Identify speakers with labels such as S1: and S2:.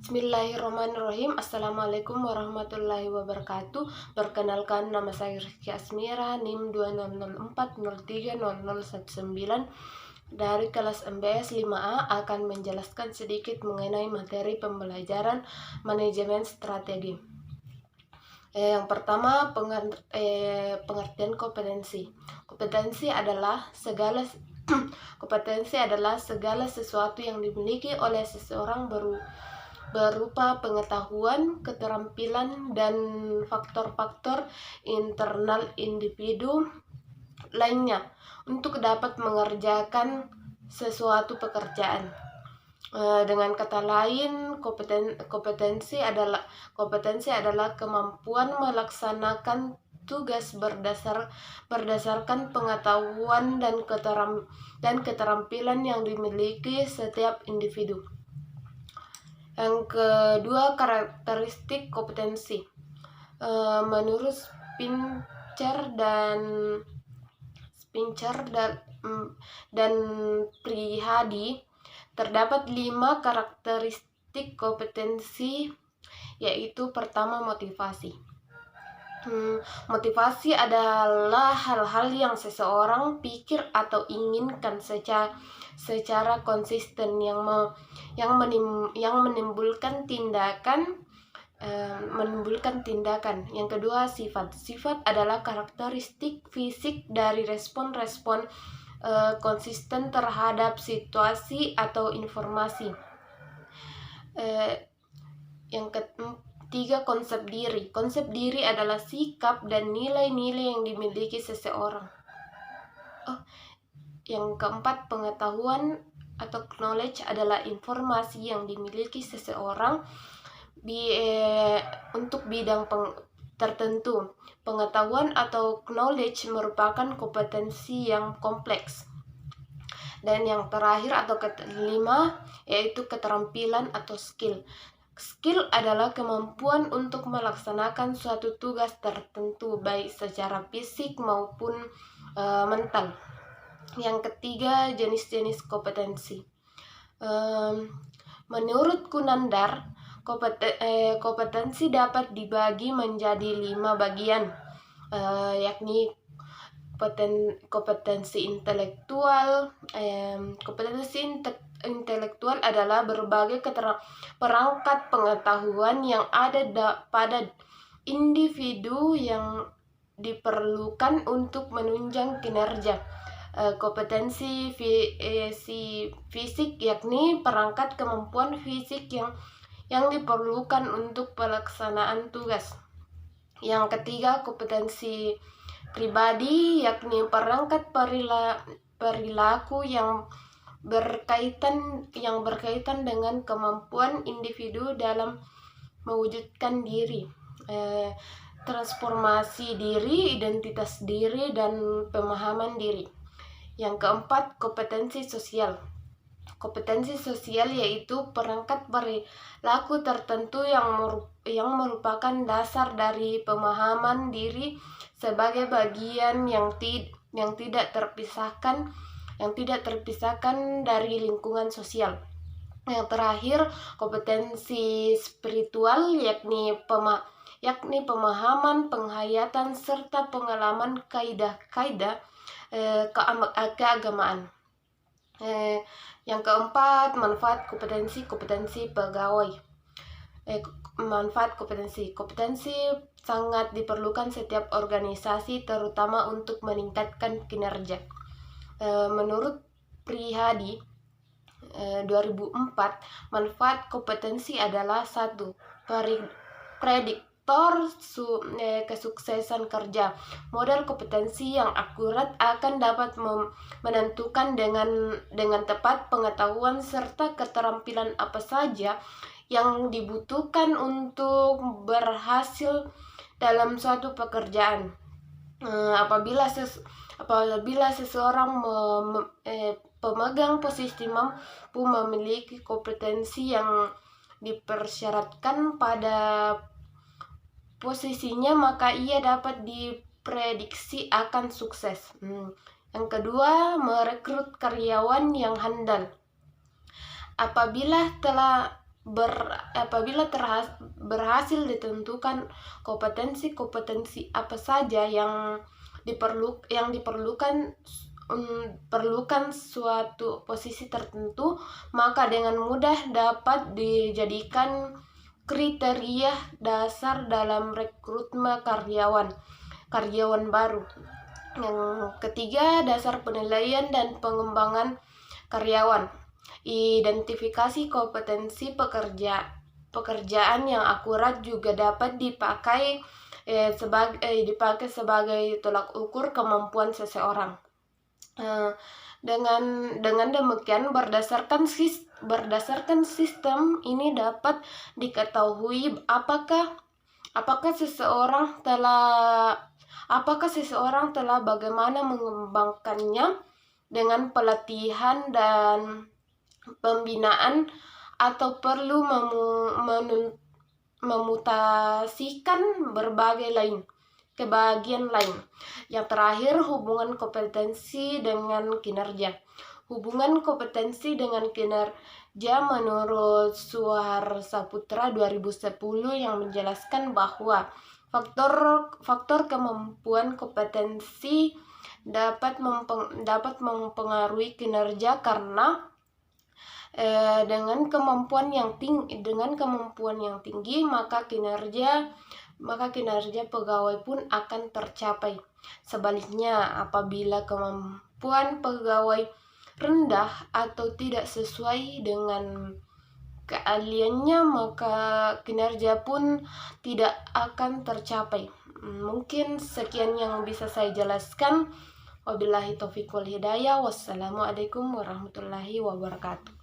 S1: Bismillahirrahmanirrahim. Assalamualaikum warahmatullahi wabarakatuh. Perkenalkan, nama saya Rizky Asmira, NIM 2004030019 dari kelas MBS 5A akan menjelaskan sedikit mengenai materi pembelajaran manajemen strategi. Yang pertama, pengertian kompetensi. Kompetensi adalah segala sesuatu yang dimiliki oleh seseorang berupa pengetahuan, keterampilan, dan faktor-faktor internal individu lainnya untuk dapat mengerjakan sesuatu pekerjaan. Dengan kata lain, kompetensi adalah kemampuan melaksanakan tugas berdasarkan pengetahuan dan keterampilan yang dimiliki setiap individu. Yang kedua, karakteristik kompetensi. Menurut Spencer dan Prihadi, terdapat 5 karakteristik kompetensi, yaitu pertama, motivasi. Motivasi adalah hal-hal yang seseorang pikir atau inginkan secara konsisten yang menimbulkan tindakan. Yang kedua, sifat. Sifat adalah karakteristik fisik dari respon-respon konsisten terhadap situasi atau informasi. Yang ketiga, konsep diri. Konsep diri adalah sikap dan nilai-nilai yang dimiliki seseorang. Yang keempat, pengetahuan atau knowledge adalah informasi yang dimiliki seseorang untuk bidang tertentu. Pengetahuan atau knowledge merupakan kompetensi yang kompleks. Dan yang terakhir atau kelima, yaitu keterampilan atau skill. Skill adalah kemampuan untuk melaksanakan suatu tugas tertentu, baik secara fisik maupun mental. Yang ketiga, jenis-jenis kompetensi. Menurut Kunandar, kompetensi dapat dibagi menjadi 5 bagian, yakni kompetensi intelektual. Kompetensi intelektual adalah berbagai perangkat pengetahuan yang ada pada individu yang diperlukan untuk menunjang kinerja. Kompetensi fisik, yakni perangkat kemampuan fisik yang diperlukan untuk pelaksanaan tugas. Yang ketiga, kompetensi pribadi, yakni perangkat perilaku yang berkaitan dengan kemampuan individu dalam mewujudkan diri, transformasi diri, identitas diri, dan pemahaman diri. Yang keempat, kompetensi sosial. Kompetensi sosial yaitu perangkat perilaku tertentu yang merupakan dasar dari pemahaman diri sebagai bagian yang tidak terpisahkan dari lingkungan sosial. Yang terakhir, kompetensi spiritual yakni pemahaman, penghayatan, serta pengalaman kaidah-kaidah keagamaan. Yang keempat, manfaat kompetensi pegawai. Manfaat kompetensi sangat diperlukan setiap organisasi, terutama untuk meningkatkan kinerja. Menurut Prihadi 2004, manfaat kompetensi adalah 1. Prediktor kesuksesan kerja. Model kompetensi yang akurat akan dapat menentukan dengan tepat pengetahuan serta keterampilan apa saja yang dibutuhkan untuk berhasil dalam suatu pekerjaan. Apabila seseorang pemegang posisi mampu memiliki kompetensi yang dipersyaratkan pada posisinya, maka ia dapat diprediksi akan sukses. Yang kedua, merekrut karyawan yang handal. Apabila telah apabila berhasil ditentukan kompetensi apa saja yang diperlukan perlukan suatu posisi tertentu, maka dengan mudah dapat dijadikan kriteria dasar dalam rekrutmen karyawan baru. Yang ketiga, dasar penilaian dan pengembangan karyawan. Identifikasi kompetensi pekerjaan yang akurat juga dapat dipakai sebagai tolak ukur kemampuan seseorang. Dengan demikian, berdasarkan sistem ini dapat diketahui apakah seseorang telah bagaimana mengembangkannya dengan pelatihan dan pembinaan, atau perlu memutasikan ke bagian lain. Yang terakhir, hubungan kompetensi dengan kinerja. Hubungan kompetensi dengan kinerja menurut Suhar Saputra 2010 yang menjelaskan bahwa faktor kemampuan kompetensi dapat mempengaruhi kinerja karena dengan kemampuan yang tinggi maka kinerja pegawai pun akan tercapai. Sebaliknya, apabila kemampuan pegawai rendah atau tidak sesuai dengan keahliannya, maka kinerja pun tidak akan tercapai. Mungkin sekian yang bisa saya jelaskan. Wabillahi taufiq wal hidayah. Wassalamualaikum warahmatullahi wabarakatuh.